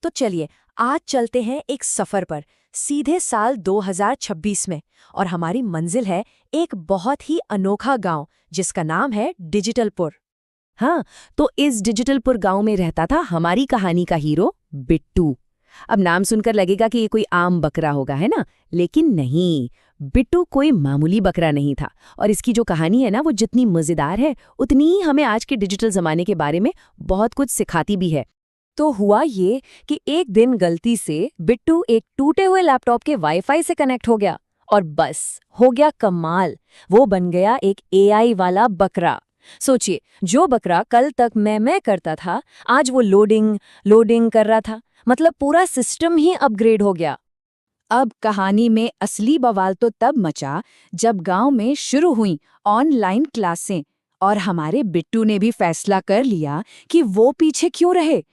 तो चलिए आज चलते हैं एक सफर पर, सीधे साल 2026 में। और हमारी मंजिल है एक बहुत ही अनोखा गांव जिसका नाम है डिजिटलपुर। हाँ, तो इस डिजिटलपुर गांव में रहता था हमारी कहानी का हीरो बिट्टू। अब नाम सुनकर लगेगा कि ये कोई आम बकरा होगा, है ना? लेकिन नहीं, बिट्टू कोई मामूली बकरा नहीं था। और इसकी जो कहानी है ना, वो जितनी मजेदार है उतनी ही हमें आज के डिजिटल जमाने के बारे में बहुत कुछ सिखाती भी है। तो हुआ ये कि एक दिन गलती से बिट्टू एक टूटे हुए लैपटॉप के वाईफाई से कनेक्ट हो गया और बस हो गया कमाल। वो बन गया एक एआई वाला बकरा। सोचिए, जो बकरा कल तक मैं करता था, आज वो लोडिंग कर रहा था। मतलब पूरा सिस्टम ही अपग्रेड हो गया। अब कहानी में असली बवाल तो तब मचा जब गांव में शुरू हुई ऑनलाइन क्लासें और हमारे बिट्टू ने भी फैसला कर लिया कि वो पीछे क्यों रहे।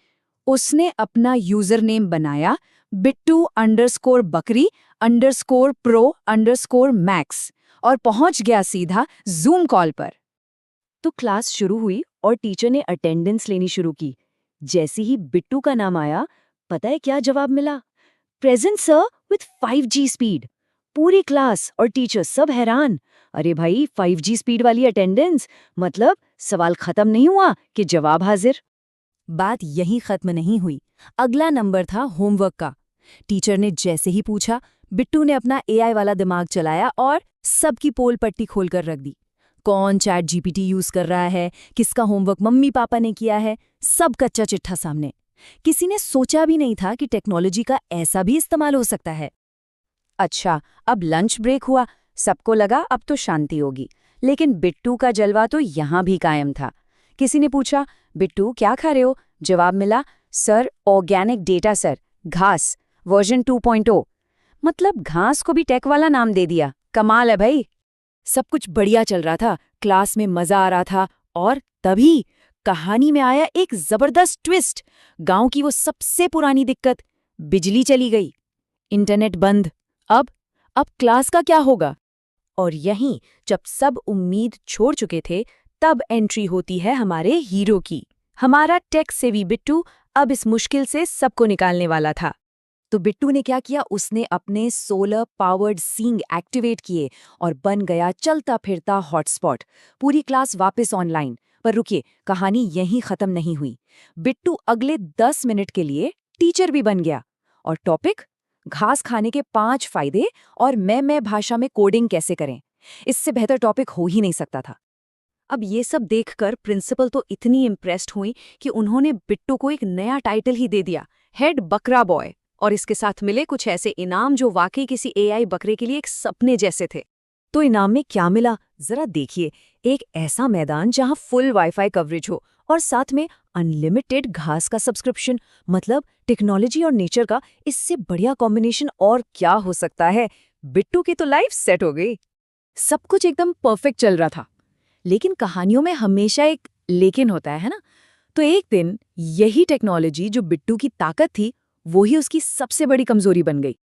उसने अपना यूजर नेम बनाया bittu_बकरी_pro_max और पहुंच गया सीधा जूम कॉल पर। तो क्लास शुरू हुई और टीचर ने अटेंडेंस लेनी शुरू की। जैसे ही बिट्टू का नाम आया, पता है क्या जवाब मिला? Present sir with 5G speed. पूरी क्लास और टीचर सब हैरान। अरे भाई, 5G स्पीड वाली अटेंडेंस मतलब सवाल खत्म नहीं हुआ कि जवाब हाजिर। बात यहीं खत्म नहीं हुई। अगला नंबर था होमवर्क का। टीचर ने जैसे ही पूछा, बिट्टू ने अपना एआई वाला दिमाग चलाया और सबकी पोल पट्टी खोलकर रख दी। कौन चैट जीपीटी यूज कर रहा है, किसका होमवर्क मम्मी पापा ने किया है, सब कच्चा चिट्ठा सामने। किसी ने सोचा भी नहीं था कि टेक्नोलॉजी का ऐसा भी इस्तेमाल हो सकता है। अच्छा, अब लंच ब्रेक हुआ। सबको लगा अब तो शांति होगी, लेकिन बिट्टू का जलवा तो यहाँ भी कायम था। किसी ने पूछा, बिट्टू क्या खा रहे हो? जवाब मिला, सर ऑर्गेनिक डेटा सर, घास वर्जन 2.0। मतलब घास को भी टेक वाला नाम दे दिया। कमाल है भाई। सब कुछ बढ़िया चल रहा था, क्लास में मजा आ रहा था, और तभी कहानी में आया एक जबरदस्त ट्विस्ट। गांव की वो सबसे पुरानी दिक्कत, बिजली चली गई, इंटरनेट बंद। अब क्लास का क्या होगा? और यहीं जब सब उम्मीद छोड़ चुके थे, तब एंट्री होती है हमारे हीरो की। हमारा टेक सेवी बिट्टू अब इस मुश्किल से सबको निकालने वाला था। तो बिट्टू ने क्या किया? उसने अपने सोलर पावर्ड सींग एक्टिवेट किए और बन गया चलता फिरता हॉटस्पॉट। पूरी क्लास वापस ऑनलाइन। पर रुकिए, कहानी यहीं खत्म नहीं हुई। बिट्टू अगले 10 मिनट के लिए टीचर भी बन गया। और टॉपिक, घास खाने के 5 फायदे और मैं भाषा में कोडिंग कैसे करें। इससे बेहतर टॉपिक हो ही नहीं सकता था। अब ये सब देखकर प्रिंसिपल तो इतनी इम्प्रेस्ड हुई कि उन्होंने बिट्टू को एक नया टाइटल ही दे दिया, हेड बकरा बॉय। और इसके साथ मिले कुछ ऐसे इनाम जो वाकई किसी एआई बकरे के लिए एक सपने जैसे थे। तो इनाम में क्या मिला, जरा देखिए। एक ऐसा मैदान जहां फुल वाईफाई कवरेज हो और साथ में अनलिमिटेड घास का सब्सक्रिप्शन। मतलब टेक्नोलॉजी और नेचर का इससे बढ़िया कॉम्बिनेशन और क्या हो सकता है। बिट्टू की तो लाइफ सेट हो गई। सब कुछ एकदम परफेक्ट चल रहा था। लेकिन कहानियों में हमेशा एक लेकिन होता है ना? तो एक दिन यही टेक्नोलॉजी जो बिट्टू की ताकत थी, वो ही उसकी सबसे बड़ी कमजोरी बन गई।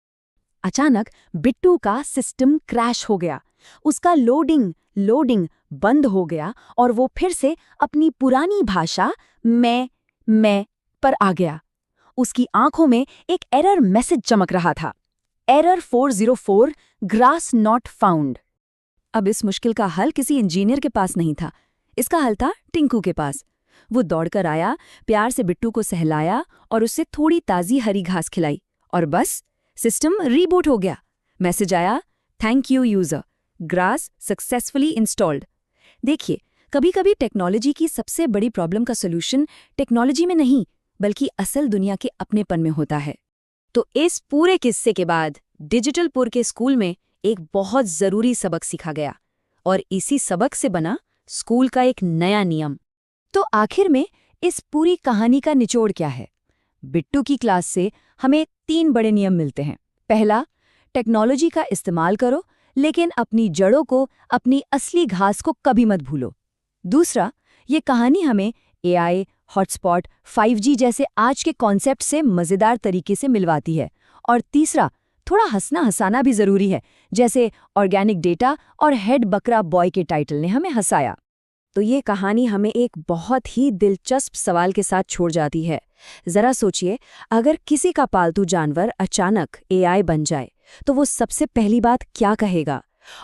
अचानक बिट्टू का सिस्टम क्रैश हो गया। उसका लोडिंग बंद हो गया और वो फिर से अपनी पुरानी भाषा मैं पर आ गया। उसकी आंखों में एक एरर मैसेज चमक रहा था, एरर 404 ग्रास नॉट फाउंड। अब इस मुश्किल का हल किसी इंजीनियर के पास नहीं था, इसका हल था टिंकू के पास। वो दौड़कर आया, प्यार से बिट्टू को सहलाया और उससे थोड़ी ताज़ी हरी घास खिलाई, और बस सिस्टम रीबूट हो गया। मैसेज आया, thank you user, grass successfully installed. देखिए, कभी-कभी टेक्नोलॉजी की सबसे बड़ी प्रॉब्लम का सॉल्यूशन टेक्नोलॉजी में नहीं, बल्कि असल दुनिया के अपनेपन में होता है। तो इस पूरे किस्से के बाद डिजिटलपुर के स्कूल में एक बहुत ज़रूरी सबक सीखा गया, और इसी सबक से बना स्कूल का एक नया नियम। तो आखिर में इस पूरी कहानी का निचोड़ क्या है? बिट्टू की क्लास से हमें 3 बड़े नियम मिलते हैं। पहला, टेक्नोलॉजी का इस्तेमाल करो, लेकिन अपनी जड़ों को, अपनी असली घास को कभी मत भूलो। दूसरा, ये कहानी हमें एआई, हॉटस्पॉट, 5G जैसे आज के कॉन्सेप्ट से मज़ेदार तरीके से मिलवाती है। और तीसरा, थोड़ा हंसना हंसाना भी ज़रूरी है, जैसे ऑर्गेनिक डेटा और हेड बकरा बॉय के टाइटल ने हमें हंसाया। तो ये कहानी हमें एक बहुत ही दिलचस्प सवाल के साथ छोड़ जाती है। जरा सोचिए, अगर किसी का पालतू जानवर अचानक एआई बन जाए, तो वो सबसे पहली बात क्या कहेगा?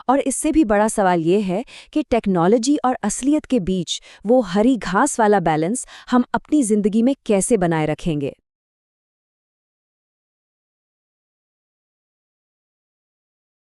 और इससे भी बड़ा सवाल ये है कि टेक्नोलॉजी और असलियत के बीच वो हरी घास वाला बैलेंस हम अपनी जिंदगी में कैसे बनाए रखेंगे।